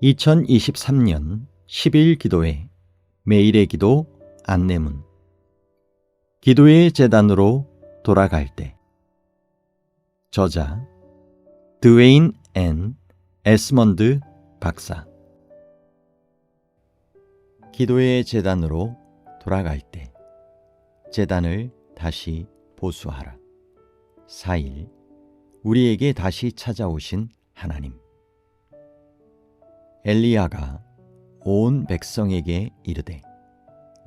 2023년 10일 기도회 매일의 기도 안내문. 기도의 제단으로 돌아갈 때. 저자 드웨인 앤 에스먼드 박사. 기도의 제단으로 돌아갈 때 제단을 다시 보수하라. 4일 우리에게 다시 찾아오신 하나님. 엘리야가 온 백성에게 이르되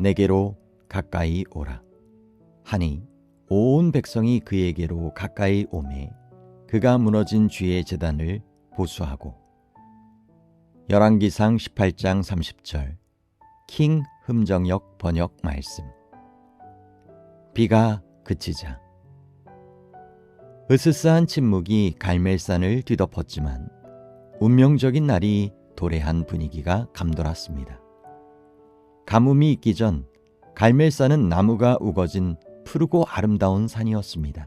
내게로 가까이 오라 하니 온 백성이 그에게로 가까이 오매 그가 무너진 주의 제단을 보수하고. 열왕기상 18장 30절 킹 흠정역 번역 말씀. 비가 그치자 으스스한 침묵이 갈멜산을 뒤덮었지만 운명적인 날이 도래한 분위기가 감돌았습니다. 가뭄이 있기 전 갈멜산은 나무가 우거진 푸르고 아름다운 산이었습니다.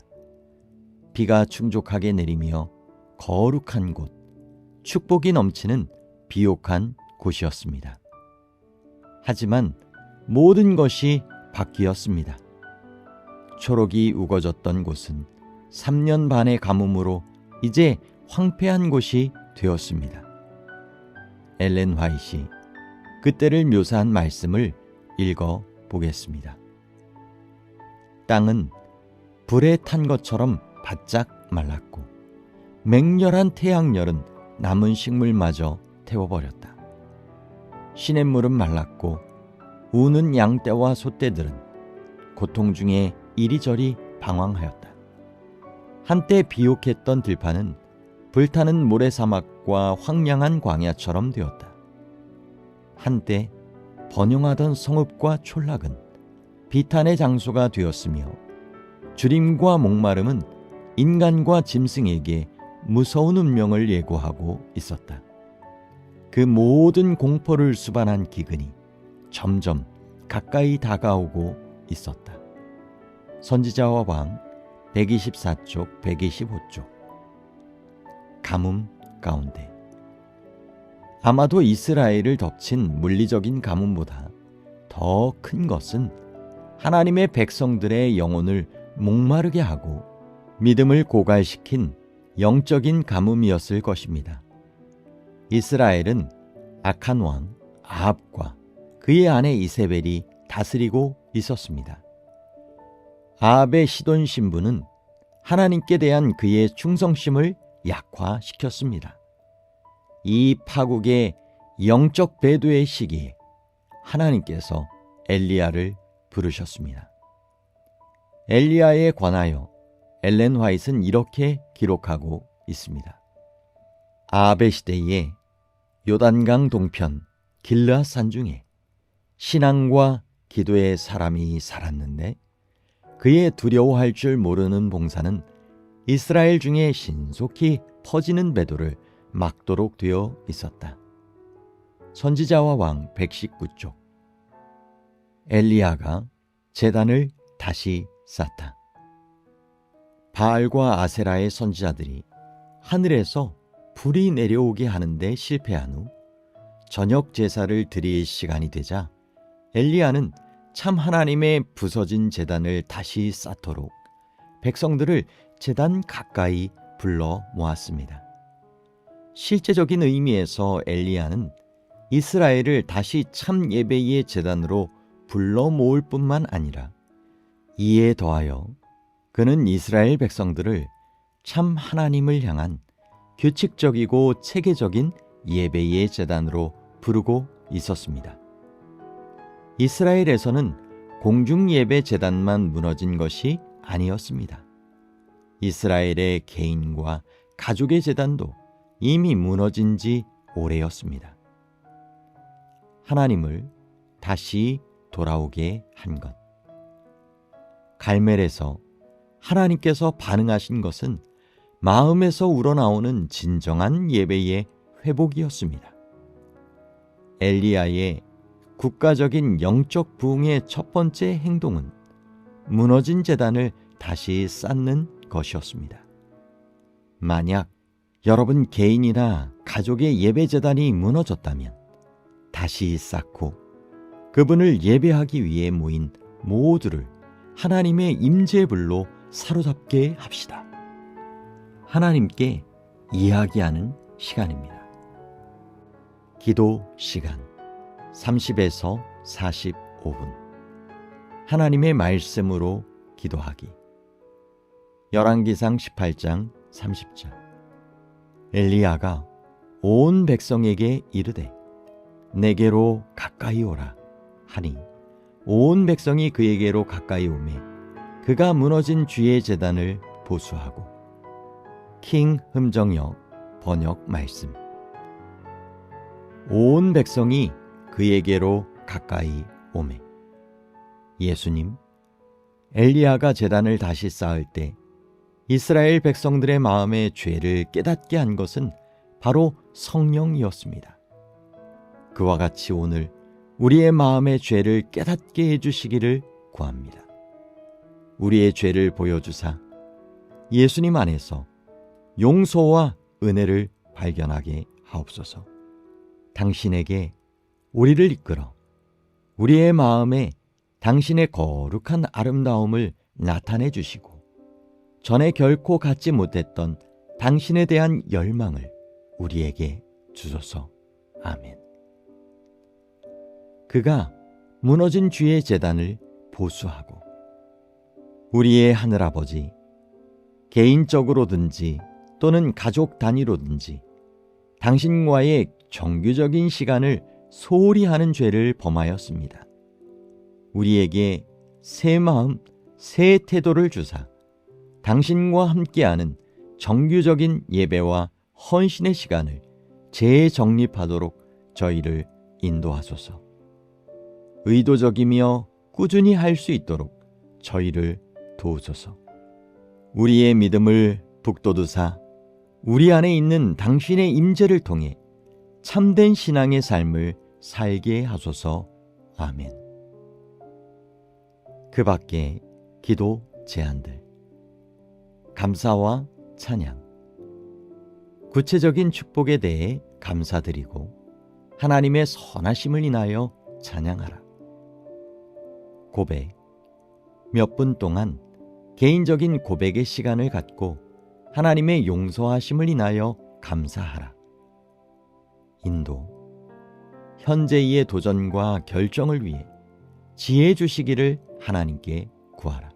비가 충족하게 내리며 거룩한 곳, 축복이 넘치는 비옥한 곳이었습니다. 하지만 모든 것이 바뀌었습니다. 초록이 우거졌던 곳은 3년 반의 가뭄으로 이제 황폐한 곳이 되었습니다. 엘렌 화이트이 그때를 묘사한 말씀을 읽어 보겠습니다. 땅은 불에 탄 것처럼 바짝 말랐고 맹렬한 태양열은 남은 식물마저 태워버렸다. 시냇물은 말랐고 우는 양떼와 소떼들은 고통 중에 이리저리 방황하였다. 한때 비옥했던 들판은 불타는 모래사막과 황량한 광야처럼 되었다. 한때 번영하던 성읍과 촌락은 비탄의 장소가 되었으며 주림과 목마름은 인간과 짐승에게 무서운 운명을 예고하고 있었다. 그 모든 공포를 수반한 기근이 점점 가까이 다가오고 있었다. 선지자와 왕 124쪽 125쪽. 가뭄 가운데 아마도 이스라엘을 덮친 물리적인 가뭄보다 더 큰 것은 하나님의 백성들의 영혼을 목마르게 하고 믿음을 고갈시킨 영적인 가뭄이었을 것입니다. 이스라엘은 악한 왕 아합과 그의 아내 이세벨이 다스리고 있었습니다. 아합의 시돈 신부는 하나님께 대한 그의 충성심을 약화시켰습니다. 이 파국의 영적 배도의 시기에 하나님께서 엘리야를 부르셨습니다. 엘리야에 관하여 엘렌 화이트는 이렇게 기록하고 있습니다. 아합의 시대에 요단강 동편 길르앗 산중에 신앙과 기도의 사람이 살았는데 그의 두려워할 줄 모르는 봉사는 이스라엘 중에 신속히 퍼지는 배도를 막도록 되어 있었다. 선지자와 왕 119쪽. 엘리야가 제단을 다시 쌓다. 바알과 아세라의 선지자들이 하늘에서 불이 내려오게 하는데 실패한 후 저녁 제사를 드릴 시간이 되자 엘리야는 참 하나님의 부서진 제단을 다시 쌓도록 백성들을 제단 가까이 불러 모았습니다. 실제적인 의미에서 엘리야는 이스라엘을 다시 참 예배의 제단으로 불러 모을 뿐만 아니라 이에 더하여 그는 이스라엘 백성들을 참 하나님을 향한 규칙적이고 체계적인 예배의 제단으로 부르고 있었습니다. 이스라엘에서는 공중 예배 제단만 무너진 것이 아니었습니다. 이스라엘의 개인과 가족의 제단도 이미 무너진 지 오래였습니다. 하나님을 다시 돌아오게 한 것. 갈멜에서 하나님께서 반응하신 것은 마음에서 우러나오는 진정한 예배의 회복이었습니다. 엘리야의 국가적인 영적 부흥의 첫 번째 행동은 무너진 제단을 다시 쌓는 것이었습니다. 만약 여러분 개인이나 가족의 예배재단이 무너졌다면 다시 쌓고 그분을 예배하기 위해 모인 모두를 하나님의 임재의 불로 사로잡게 합시다. 하나님께 이야기하는 시간입니다. 기도 시간 30에서 45분. 하나님의 말씀으로 기도하기. 열왕기상 18장 30절. 엘리야가 온 백성에게 이르되 내게로 가까이 오라 하니 온 백성이 그에게로 가까이 오매 그가 무너진 주의 제단을 보수하고. 킹 흠정역 번역 말씀. 온 백성이 그에게로 가까이 오매. 예수님, 엘리야가 제단을 다시 쌓을 때 이스라엘 백성들의 마음의 죄를 깨닫게 한 것은 바로 성령이었습니다. 그와 같이 오늘 우리의 마음의 죄를 깨닫게 해주시기를 구합니다. 우리의 죄를 보여주사 예수님 안에서 용서와 은혜를 발견하게 하옵소서. 당신에게 우리를 이끌어 우리의 마음에 당신의 거룩한 아름다움을 나타내 주시고 전에 결코 갖지 못했던 당신에 대한 열망을 우리에게 주소서. 아멘. 그가 무너진 주의 제단을 보수하고. 우리의 하늘아버지, 개인적으로든지 또는 가족 단위로든지 당신과의 정규적인 시간을 소홀히 하는 죄를 범하였습니다. 우리에게 새 마음, 새 태도를 주사 당신과 함께하는 정규적인 예배와 헌신의 시간을 재정립하도록 저희를 인도하소서. 의도적이며 꾸준히 할 수 있도록 저희를 도우소서. 우리의 믿음을 북돋우사 우리 안에 있는 당신의 임재를 통해 참된 신앙의 삶을 살게 하소서. 아멘. 그 밖에 기도 제안들. 감사와 찬양. 구체적인 축복에 대해 감사드리고 하나님의 선하심을 인하여 찬양하라. 고백. 몇 분 동안 개인적인 고백의 시간을 갖고 하나님의 용서하심을 인하여 감사하라. 인도. 현재의 도전과 결정을 위해 지혜 주시기를 하나님께 구하라.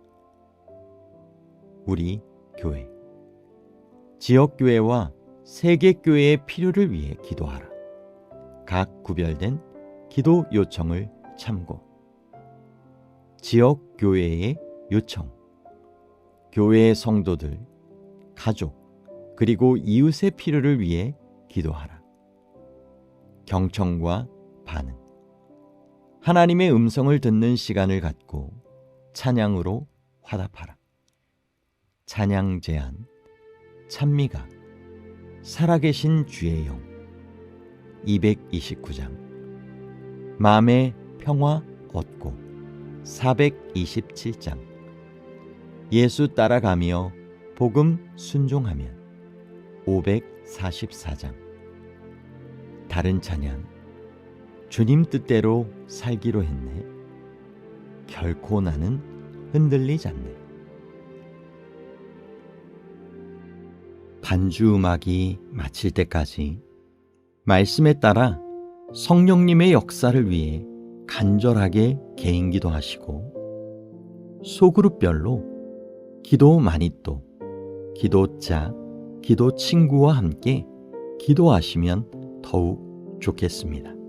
우리 교회. 지역교회와 세계교회의 필요를 위해 기도하라. 각 구별된 기도 요청을 참고. 지역교회의 요청. 교회의 성도들, 가족, 그리고 이웃의 필요를 위해 기도하라. 경청과 반응. 하나님의 음성을 듣는 시간을 갖고 찬양으로 화답하라. 찬양 제안. 찬미가. 살아계신 주의 영. 229장. 마음의 평화 얻고. 427장. 예수 따라가며 복음 순종하면. 544장. 다른 찬양. 주님 뜻대로 살기로 했네. 결코 나는 흔들리지 않네. 반주 음악이 마칠 때까지 말씀에 따라 성령님의 역사를 위해 간절하게 개인 기도하시고 소그룹별로 기도 마니또, 기도자, 기도 친구와 함께 기도하시면 더욱 좋겠습니다.